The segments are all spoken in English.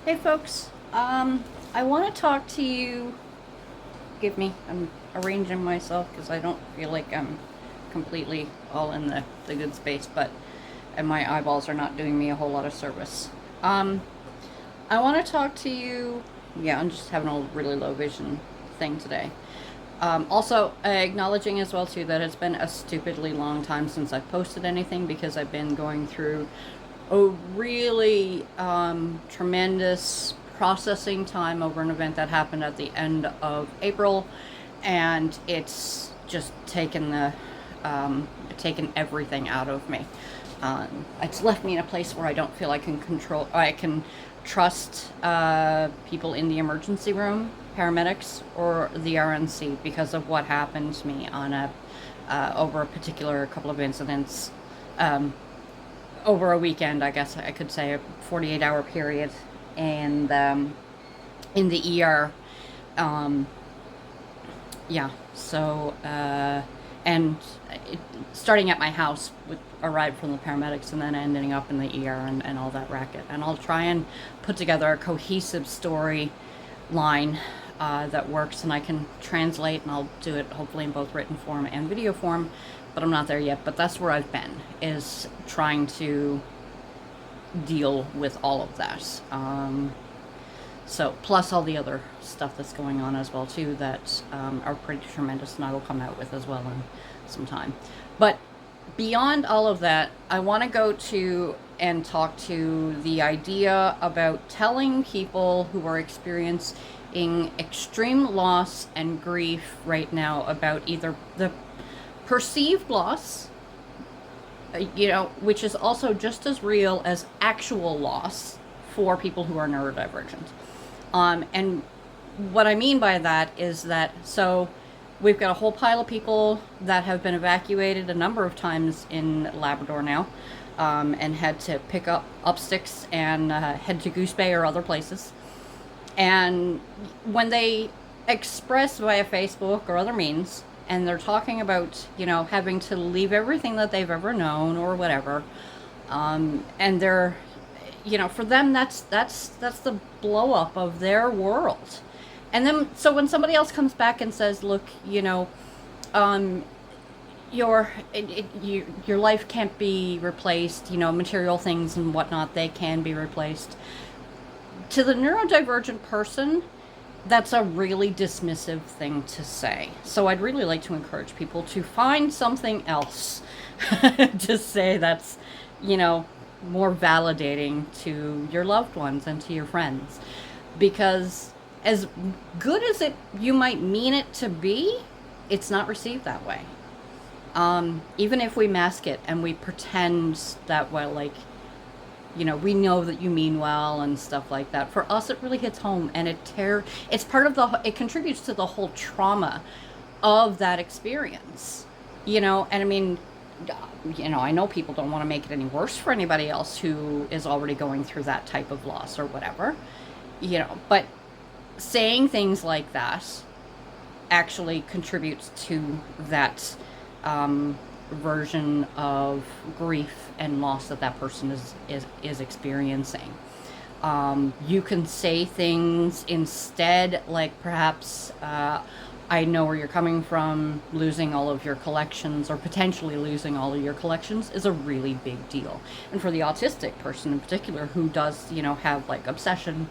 Hey folks, I want to talk to you. I'm arranging myself because I don't feel like I'm completely all in the good space, and my eyeballs are not doing me a whole lot of service. Um, I want to talk to you. Yeah, I'm just having a really low vision thing today. Also, acknowledging as well too that it's been a stupidly long time since I've posted anything because I've been going through a really tremendous processing time over an event that happened at the end of April, and it's just taken everything out of me. It's left me in a place where I don't feel I can trust people in the emergency room, paramedics, or the RNC because of what happened to me on a over a particular couple of incidents um, over a weekend. I guess I could say a 48-hour period, and in the ER. Um, yeah. So and it, starting at my house with arrived from the paramedics and then ending up in the ER and all that racket. And I'll try and put together a cohesive story line that works and I can translate, and I'll do it hopefully in both written form and video form, but I'm not there yet. But that's where I've been, is trying to deal with all of that. So plus all the other stuff that's going on as well too that are pretty tremendous, and I will come out with as well in some time. But beyond all of that, I want to go to and talk to the idea about telling people who are experiencing extreme loss and grief right now about either the perceived loss, which is also just as real as actual loss for people who are neurodivergent. And what I mean by that is that, so we've got a whole pile of people that have been evacuated a number of times in Labrador now, and had to pick up sticks and head to Goose Bay or other places. And when they express via Facebook or other means, and they're talking about, having to leave everything that they've ever known or whatever, and they're, for them, that's the blow up of their world. And then, so when somebody else comes back and says, look, um, your life can't be replaced, material things and whatnot, they can be replaced. To the neurodivergent person, that's a really dismissive thing to say. So I'd really like to encourage people to find something else to say that's, more validating to your loved ones and to your friends. Because as good as you might mean it to be, it's not received that way. Even if we mask it and we pretend that, well, like, we know that you mean well and stuff like that. For us, it really hits home, and it's part of it contributes to the whole trauma of that experience, and I mean, I know people don't want to make it any worse for anybody else who is already going through that type of loss or whatever, but saying things like that actually contributes to that version of grief and loss that person is experiencing. You can say things instead, like perhaps, I know where you're coming from. Losing all of your collections, or potentially losing all of your collections, is a really big deal. And for the autistic person in particular, who does, have like obsession,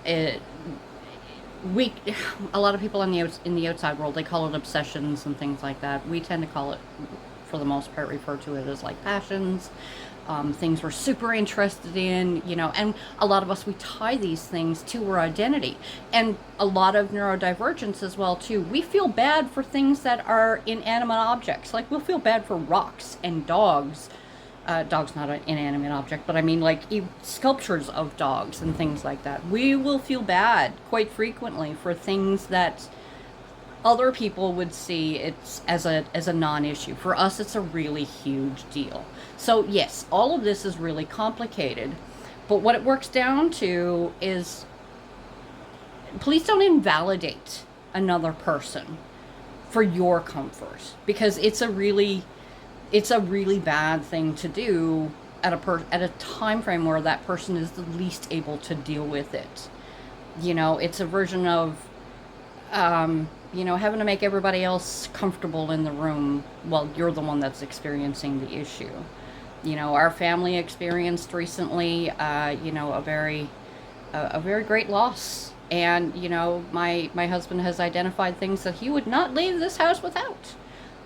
it, we a lot of people in the outside world, they call it obsessions and things like that. We tend to call it, for the most part, refer to it as like passions, things we're super interested in, and a lot of us, we tie these things to our identity. And a lot of neurodivergence as well too, we feel bad for things that are inanimate objects. Like, we'll feel bad for rocks and dogs. Dog's not an inanimate object, but I mean, like, sculptures of dogs and things like that. We will feel bad quite frequently for things that other people would see it's as a non-issue. For us, it's a really huge deal. So yes, all of this is really complicated, but what it works down to is, please don't invalidate another person for your comfort, because it's a really bad thing to do, at a time frame where that person is the least able to deal with it. You know, it's a version of having to make everybody else comfortable in the room while you're the one that's experiencing the issue. You know, our family experienced recently, a very great loss. And, my husband has identified things that he would not leave this house without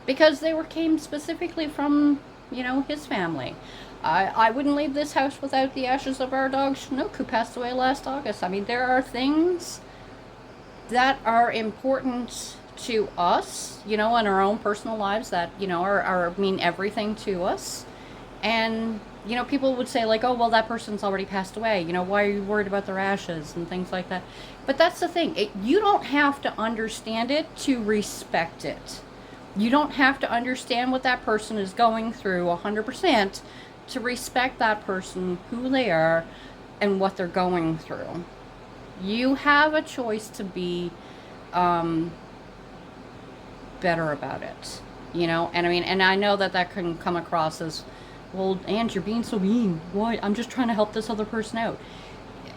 because came specifically from, his family. I wouldn't leave this house without the ashes of our dog Chinook, who passed away last August. I mean, there are things that are important to us, in our own personal lives that, mean everything to us. And, people would say like, oh, well, that person's already passed away. Why are you worried about their ashes and things like that? But that's the thing. You don't have to understand it to respect it. You don't have to understand what that person is going through 100% to respect that person, who they are, and what they're going through. You have a choice to be better about it, and and I know that can come across as, well, Ange, you're being so mean. Why? I'm just trying to help this other person out.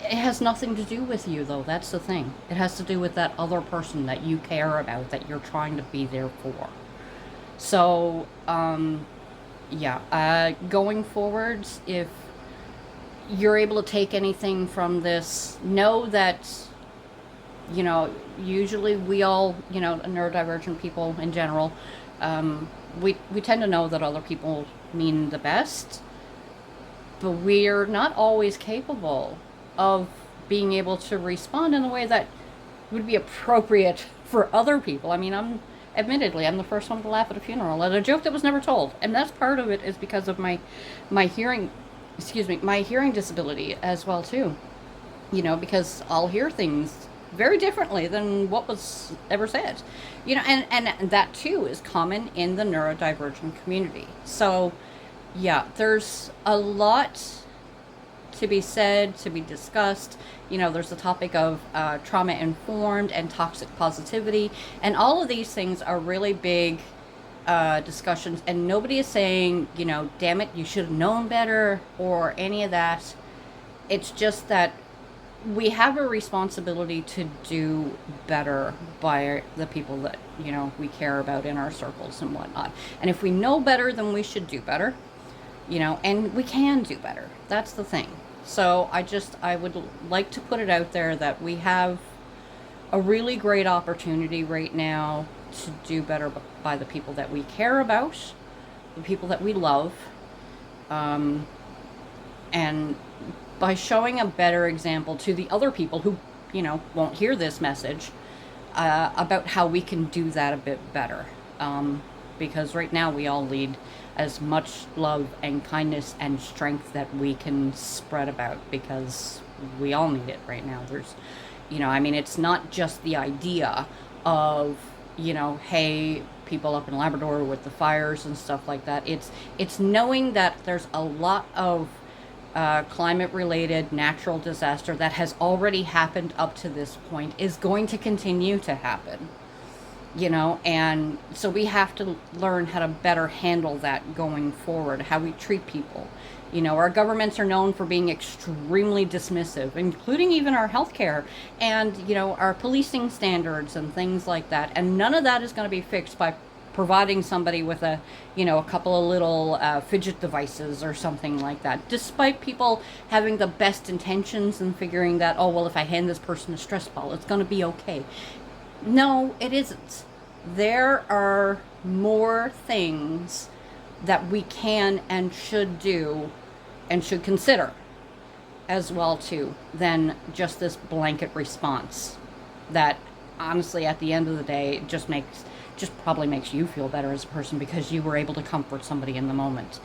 It has nothing to do with you, though. That's the thing. It has to do with that other person that you care about, that you're trying to be there for. So, going forwards, if you're able to take anything from this, know that, usually we all, neurodivergent people in general, we tend to know that other people mean the best, but we're not always capable of being able to respond in a way that would be appropriate for other people. I mean, I'm the first one to laugh at a funeral at a joke that was never told, and that's part of it is because of my hearing disability as well too. Because I'll hear things very differently than what was ever said. And that too is common in the neurodivergent community. So yeah, there's a lot to be said, to be discussed. There's the topic of trauma-informed and toxic positivity, and all of these things are really big discussions, and nobody is saying, damn it, you should have known better, or any of that. It's just that we have a responsibility to do better by the people that, we care about in our circles and whatnot. And if we know better, then we should do better, and we can do better. That's the thing. So I would like to put it out there that we have a really great opportunity right now to do better by the people that we care about, the people that we love, and by showing a better example to the other people who, won't hear this message, about how we can do that a bit better. Because right now we all need as much love and kindness and strength that we can spread about, because we all need it right now. There's, it's not just the idea of, hey, people up in Labrador with the fires and stuff like that. It's knowing that there's a lot of climate-related natural disaster that has already happened up to this point, is going to continue to happen, and so we have to learn how to better handle that going forward, how we treat people. Our governments are known for being extremely dismissive, including even our healthcare and, our policing standards and things like that, and none of that is going to be fixed by providing somebody with a couple of little fidget devices or something like that, despite people having the best intentions and figuring that, oh, well, if I hand this person a stress ball, it's going to be okay. No, it isn't. There are more things that we can and should do and should consider as well too than just this blanket response that honestly at the end of the day just probably makes you feel better as a person because you were able to comfort somebody in the moment.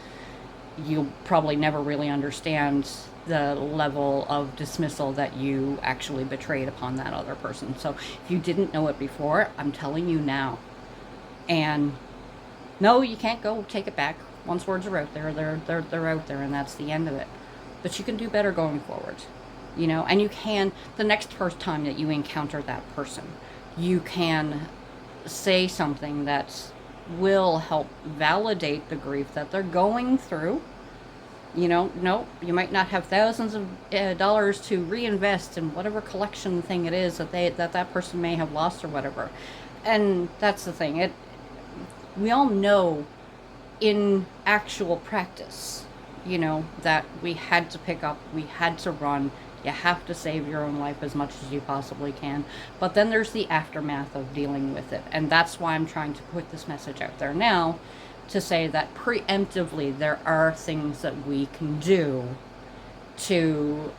You'll probably never really understand the level of dismissal that you actually betrayed upon that other person. So if you didn't know it before, I'm telling you now. And no, you can't go take it back. Once words are out there, they're out there, and that's the end of it. But you can do better going forward, and you can, the next first time that you encounter that person, you can say something that will help validate the grief that they're going through, You know, no, you might not have thousands of dollars to reinvest in whatever collection thing it is that that person may have lost or whatever. And that's the thing. We all know in actual practice, you know, that we had to pick up, we had to run. You have to save your own life as much as you possibly can. But then there's the aftermath of dealing with it. And that's why I'm trying to put this message out there now, to say that preemptively there are things that we can do to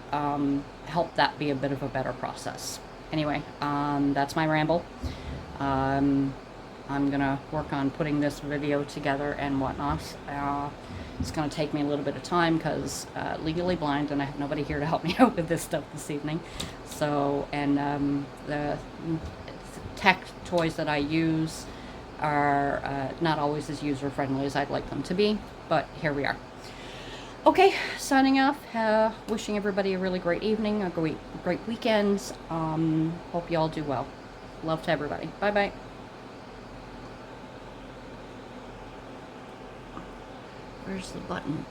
help that be a bit of a better process. Anyway, that's my ramble. I'm gonna work on putting this video together and whatnot. It's gonna take me a little bit of time because legally blind and I have nobody here to help me out with this stuff this evening. So, and the tech toys that I use are not always as user friendly as I'd like them to be, but here we are. Okay, signing off. Wishing everybody a really great evening, a great weekend. Hope you all do well. Love to everybody. Bye bye. Where's the button?